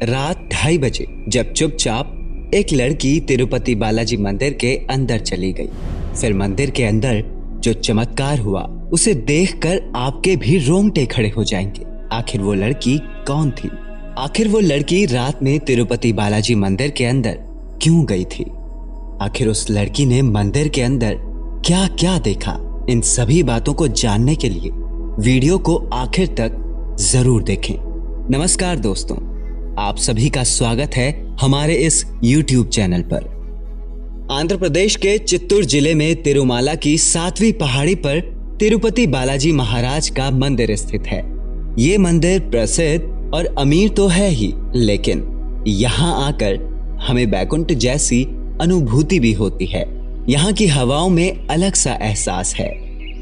रात 2:30 बजे जब चुपचाप एक लड़की तिरुपति बालाजी मंदिर के अंदर चली गई। फिर मंदिर के अंदर जो चमत्कार हुआ उसे देखकर आपके भी रोंगटे खड़े हो जाएंगे। आखिर वो लड़की कौन थी? आखिर वो लड़की रात में तिरुपति बालाजी मंदिर के अंदर क्यों गई थी? आखिर उस लड़की ने मंदिर के अंदर क्या क्या देखा? इन सभी बातों को जानने के लिए वीडियो को आखिर तक जरूर देखें। नमस्कार दोस्तों, आप सभी का स्वागत है हमारे इस YouTube चैनल पर। आंध्र प्रदेश के चित्तूर जिले में तिरुमाला की 7वीं पहाड़ी पर तिरुपति बालाजी महाराज का मंदिर स्थित है। ये मंदिर प्रसिद्ध और अमीर तो है ही, लेकिन यहाँ आकर हमें बैकुंठ जैसी अनुभूति भी होती है। यहाँ की हवाओं में अलग सा एहसास है।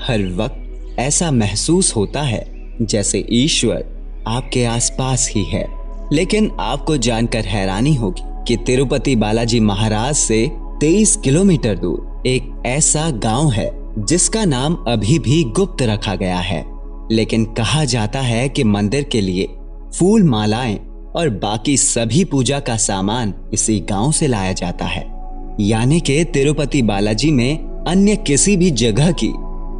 हर वक्त ऐसा महसूस होता है जैसे ईश्वर आपके आसपास ही है। लेकिन आपको जानकर हैरानी होगी कि तिरुपति बालाजी महाराज से 23 किलोमीटर दूर एक ऐसा गांव है जिसका नाम अभी भी गुप्त रखा गया है। लेकिन कहा जाता है कि मंदिर के लिए फूल, मालाएं और बाकी सभी पूजा का सामान इसी गांव से लाया जाता है। यानी कि तिरुपति बालाजी में अन्य किसी भी जगह की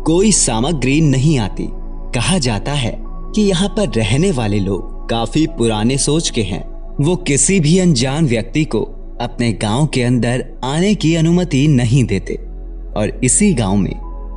कोई सामग्री नहीं आती। कहा जाता है कि यहाँ पर रहने वाले लोग काफी पुराने सोच के हैं। वो किसी भी अनजान व्यक्ति को अपने गांव के अंदर आने की अनुमति नहीं देते। और इसी गांव में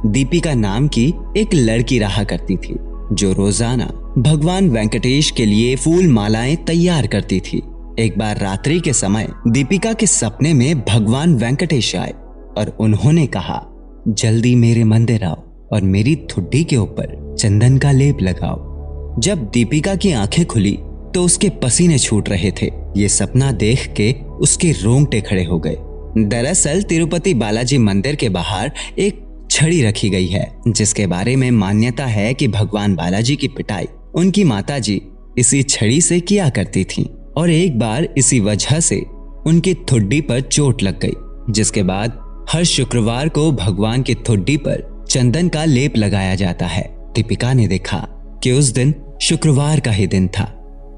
दीपिका नाम की एक लड़की रहा करती थी, जो रोजाना भगवान वेंकटेश के लिए फूल मालाएं तैयार करती थी। एक बार रात्रि के समय दीपिका के सपने में भगवान वेंकटेश आए और उन्होंने कहा, जल्दी मेरे मंदिर आओ और मेरी ठुड्डी के ऊपर चंदन का लेप लगाओ। जब दीपिका की आंखें खुली तो उसके पसीने छूट रहे थे। ये सपना देख के उसके रोंगटे खड़े हो गए। दरअसल तिरुपति बालाजी मंदिर के बाहर एक छड़ी रखी गई है, जिसके बारे में मान्यता है कि भगवान बालाजी की पिटाई उनकी माताजी इसी छड़ी से किया करती थी और एक बार इसी वजह से उनकी ठुड्डी पर चोट लग गई, जिसके बाद हर शुक्रवार को भगवान की ठुड्डी पर चंदन का लेप लगाया जाता है। दीपिका ने देखा कि उस दिन शुक्रवार का ही दिन था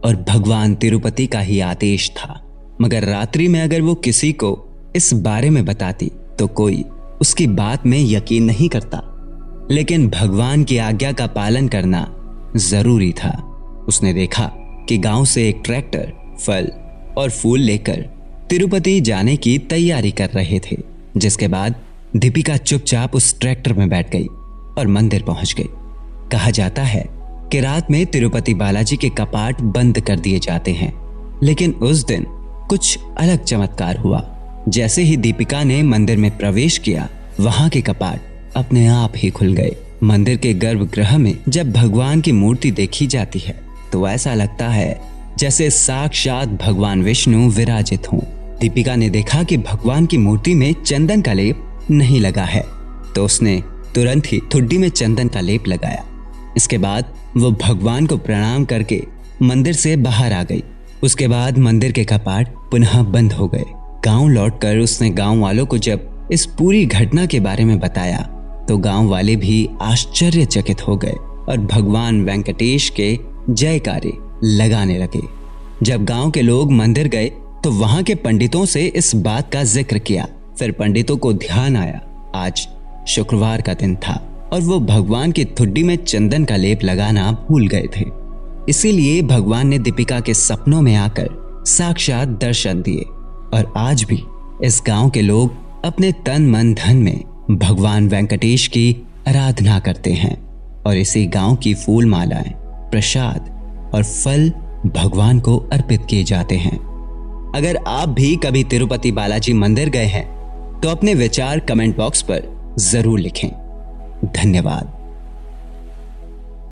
और भगवान तिरुपति का ही आदेश था। मगर रात्रि में अगर वो किसी को इस बारे में बताती तो कोई उसकी बात में यकीन नहीं करता। लेकिन भगवान की आज्ञा का पालन करना जरूरी था। उसने देखा कि गांव से एक ट्रैक्टर फल और फूल लेकर तिरुपति जाने की तैयारी कर रहे थे, जिसके बाद दीपिका चुपचाप उस ट्रैक्टर में बैठ गई और मंदिर पहुंच गई। कहा जाता है कि रात में तिरुपति बालाजी के कपाट बंद कर दिए जाते हैं, लेकिन उस दिन कुछ अलग चमत्कार हुआ। जैसे ही दीपिका ने मंदिर में प्रवेश किया, वहां के कपाट अपने आप ही खुल गए। मंदिर के गर्भगृह में जब भगवान की मूर्ति देखी जाती है तो ऐसा लगता है जैसे साक्षात भगवान विष्णु विराजित हों। दीपिका ने देखा कि भगवान की मूर्ति में चंदन का लेप नहीं लगा है, तो उसने तुरंत ही ठुड्डी में चंदन का लेप लगाया। इसके बाद वो भगवान को प्रणाम करके मंदिर से बाहर आ गई। उसके बाद मंदिर के कपाट पुनः बंद हो गए। गांव लौटकर उसने गांव वालों को जब इस पूरी घटना के बारे में बताया तो गांव वाले भी आश्चर्यचकित हो गए और भगवान वेंकटेश के जयकारे लगाने लगे। जब गांव के लोग मंदिर गए तो वहां के पंडितों से इस बात का जिक्र किया। फिर पंडितों को ध्यान आया आज शुक्रवार का दिन था और वो भगवान की ठुड्डी में चंदन का लेप लगाना भूल गए थे। इसीलिए भगवान ने दीपिका के सपनों में आकर साक्षात दर्शन दिए और आज भी इस गांव के लोग अपने तन मन धन में भगवान वेंकटेश की आराधना करते हैं और इसी गांव की फूल मालाएं, प्रसाद और फल भगवान को अर्पित किए जाते हैं। अगर आप भी कभी तिरुपति बालाजी मंदिर गए हैं तो अपने विचार कमेंट बॉक्स पर जरूर लिखें। धन्यवाद।